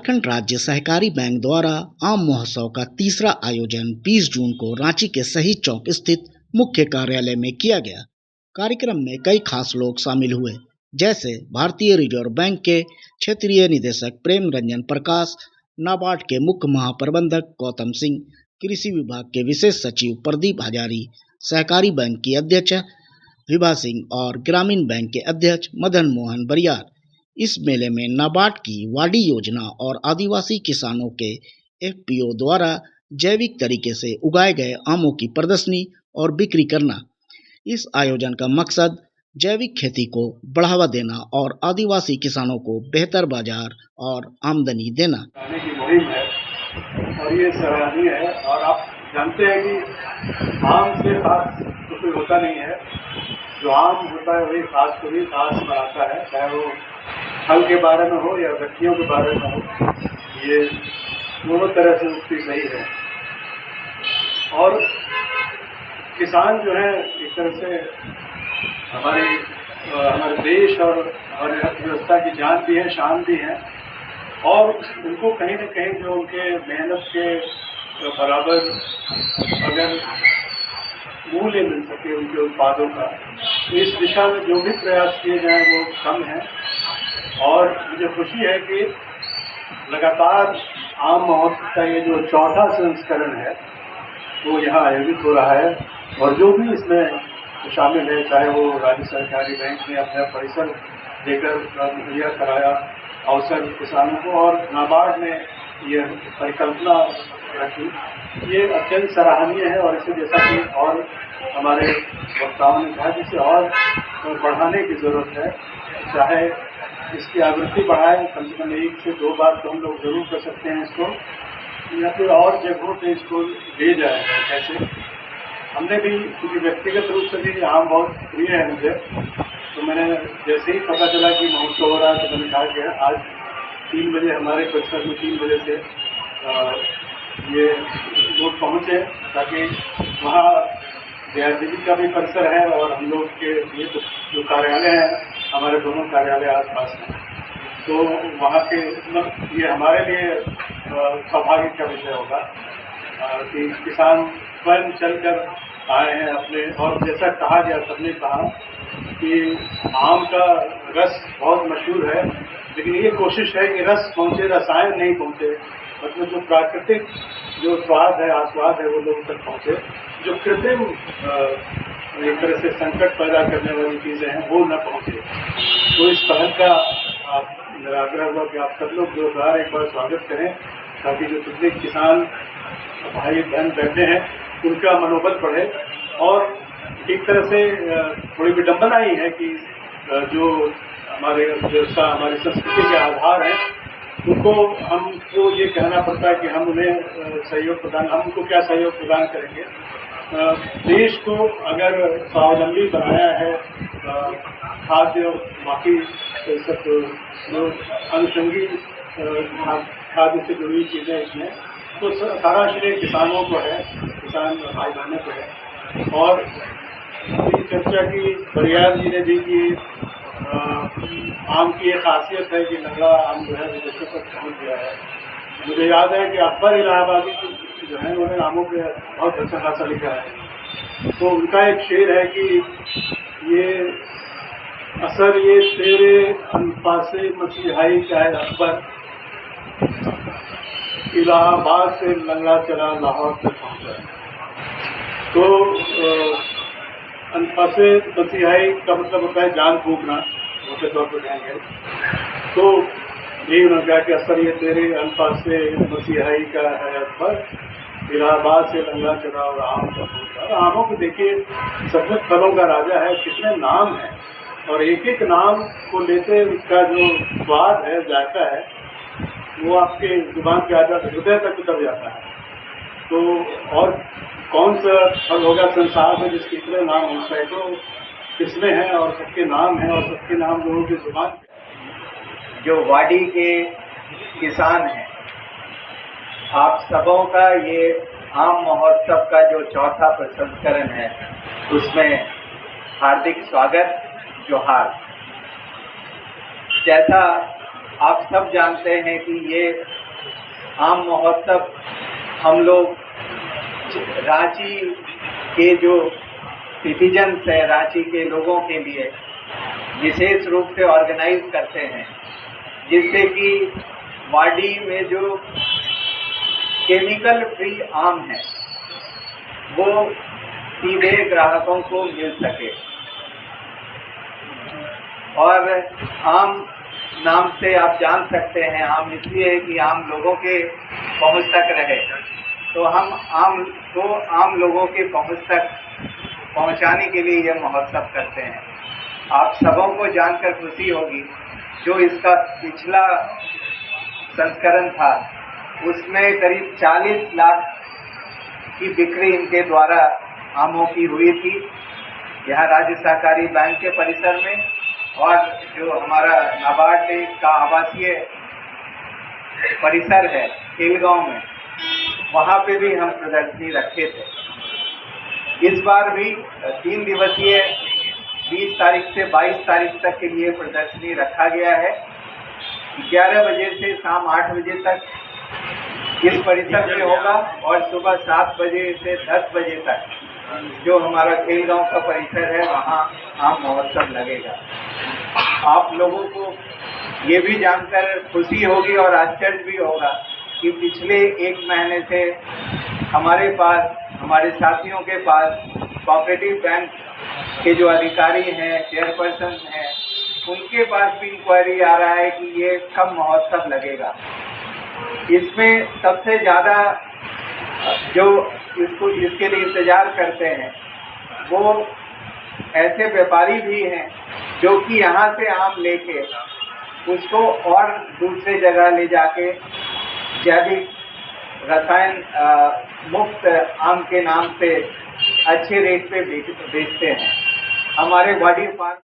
झारखंड राज्य सहकारी बैंक द्वारा आम महोत्सव का तीसरा आयोजन 20 जून को रांची के शहीद चौक स्थित मुख्य कार्यालय में किया गया। कार्यक्रम में कई खास लोग शामिल हुए, जैसे भारतीय रिजर्व बैंक के क्षेत्रीय निदेशक प्रेम रंजन प्रकाश, नाबार्ड के मुख्य महाप्रबंधक गौतम सिंह, कृषि विभाग के विशेष सचिव प्रदीप हजारी, सहकारी बैंक की अध्यक्ष विभा सिंह और ग्रामीण बैंक के अध्यक्ष मदन मोहन बरियार। इस मेले में नाबार्ड की वाडी योजना और आदिवासी किसानों के एफपीओ द्वारा जैविक तरीके से उगाए गए आमों की प्रदर्शनी और बिक्री करना। इस आयोजन का मकसद जैविक खेती को बढ़ावा देना और आदिवासी किसानों को बेहतर बाजार और आमदनी देना की मुहिम है और ये सराहनीय है। और आप जानते हैं कि आम से खास तो कोई होता नहीं है, जो आम होता है वही खास को भी खास बनाता है, चाहे वो फल के बारे में हो या व्यक्तियों के बारे में हो। ये दोनों तरह से उसकी सही है। और किसान जो है एक तरह से हमारे देश और हमारी अर्थव्यवस्था की जान भी है, शान भी है। और उनको कहीं न कहीं जो उनके मेहनत के बराबर अगर मूल्य मिल सके उनके उत्पादों का, तो इस दिशा में जो भी प्रयास किए जाएं वो कम है। और मुझे खुशी है कि लगातार आम महोत्सव का ये जो चौथा संस्करण है वो यहाँ आयोजित हो रहा है। और जो भी इसमें शामिल है, चाहे वो राज्य सहकारी बैंक ने अपना परिसर देकर मुहैया कराया अवसर किसानों को, और नाबार्ड ने यह परिकल्पना रखी, ये अत्यंत सराहनीय है। और इसे जैसा कि और हमारे वक्ताओं ने कहा, जिसे और बढ़ाने की जरूरत है। चाहे इसकी आवृत्ति बढ़ाए, कम से कम 1 से 2 बार तो हम लोग जरूर कर सकते हैं इसको, या फिर और जगहों पे इसको ले जाए। कैसे हमने भी, क्योंकि व्यक्तिगत रूप से भी आम बहुत प्रिय है मुझे, तो मैंने जैसे ही पता चला कि महोत्सव हो रहा है तो मैंने कहा कि आज 3 बजे हमारे परिसर में 3 बजे से ये लोग पहुँचे, ताकि वहाँ DRDB का भी परिसर है और हम लोग के ये जो कार्यालय हैं, हमारे दोनों कार्यालय आसपास हैं, तो वहाँ के ये हमारे लिए सौभाग्य का विषय होगा कि किसान स्वयं चलकर आए हैं अपने। और जैसा कहा गया, सबने कहा कि आम का रस बहुत मशहूर है, लेकिन ये कोशिश है कि रस पहुँचे, रसायन नहीं पहुँचे। मतलब जो प्राकृतिक जो स्वाद है, आस्वाद है, वो लोगों तक पहुँचे। जो कृत्रिम एक तरह से संकट पैदा करने वाली चीजें हैं वो न पहुँचे। तो इस पहल का मेरा आग्रह हुआ कि आप सब लोग जोरदार एक बार स्वागत करें, ताकि जो पिछले किसान भाई बहन बैठे हैं उनका मनोबल बढ़े। और एक तरह से थोड़ी विडम्बना ही है कि जो हमारे व्यवस्था, हमारी संस्कृति के आधार हैं, उनको हमको ये कहना पड़ता है कि हम उन्हें सहयोग प्रदान, हम उनको क्या सहयोग प्रदान करेंगे। देश को अगर स्वावलंबी बनाया है खाद्य और बाकी सब जो अनुषंगी खाद्य से जुड़ी चीजें इसमें, तो सारा श्रेय किसानों को है, किसान भाई बहनों को है। और चर्चा की बरियार जी ने भी कि आम की एक खासियत है कि लंगड़ा आम जो है विदेशों तक पहुँच गया है। मुझे याद है कि अकबर इलाहाबादी जो है उन्होंने आमों पे बहुत अच्छा खासा लिखा है। तो उनका एक शेर है कि ये असर ये तेरे अनफासे मसीहाई का है अकबर, इलाहाबाद से लंगड़ा चला लाहौर तक पहुंचा। तो अनफासे मसीहाई का मतलब होता है जान फूकना, मोटे तौर पर कहेंगे। तो यही उन्होंने कहा कि असर ये तेरे अनफासे मसीहाई का है अकबर, इलाहाबाद से लंगड़ा चला और आम का फूका। आमों को देखिए, सचमुच फलों का राजा है, कितने नाम है, और एक एक नाम को लेते उसका जो स्वाद है, जायका है, वो आपके जुबान के आजा हृदय तक उतर जाता है। तो और कौन सा फल होगा संसार में जिसके इतने नाम हो, सैकड़ों किस्में हैं और सबके नाम हैं और सबके नाम लोगों की जुबान। जो वाडी के किसान हैं, आप सबों का ये आम महोत्सव का जो चौथा संस्करण है, उसमें हार्दिक स्वागत, जोहार। जैसा आप सब जानते हैं कि ये आम महोत्सव हम लोग रांची के जो सिटीजन्स है, रांची के लोगों के लिए विशेष रूप से ऑर्गेनाइज करते हैं, जिससे कि वाडी में जो केमिकल फ्री आम है वो सीधे ग्राहकों को मिल सके। और आम नाम से आप जान सकते हैं, आम इसलिए है कि आम लोगों के पहुंच तक रहे, तो हम आम लोगों के पहुंच तक पहुंचाने के लिए यह महोत्सव करते हैं। आप सबों को जानकर खुशी होगी, जो इसका पिछला संस्करण था उसमें करीब 40 लाख की बिक्री इनके द्वारा आमों की हुई थी, यहाँ राज्य सहकारी बैंक के परिसर में, और जो हमारा नाबार्ड का आवासीय परिसर है खेलगांव में, वहाँ पे भी हम प्रदर्शनी रखे थे। इस बार भी 3 दिवसीय 20 तारीख से 22 तारीख तक के लिए प्रदर्शनी रखा गया है। 11 बजे से शाम 8 बजे तक इस परिसर में होगा, और सुबह 7 बजे से 10 बजे तक जो हमारा खेलगांव का परिसर है वहाँ आम महोत्सव लगेगा। आप लोगों को ये भी जानकर खुशी होगी और आश्चर्य भी होगा कि पिछले 1 महीने से हमारे पास, हमारे साथियों के पास कोऑपरेटिव बैंक के जो अधिकारी हैं, चेयरपर्सन हैं, उनके पास भी इंक्वायरी आ रहा है कि ये कब महोत्सव लगेगा। इसमें सबसे ज़्यादा जो इसके लिए इंतजार करते हैं वो ऐसे व्यापारी भी हैं जो कि यहाँ से आम लेके उसको और दूसरे जगह ले जाके जैविक रसायन मुक्त आम के नाम से अच्छे रेट पे बेचते हैं। हमारे वाडी फार्म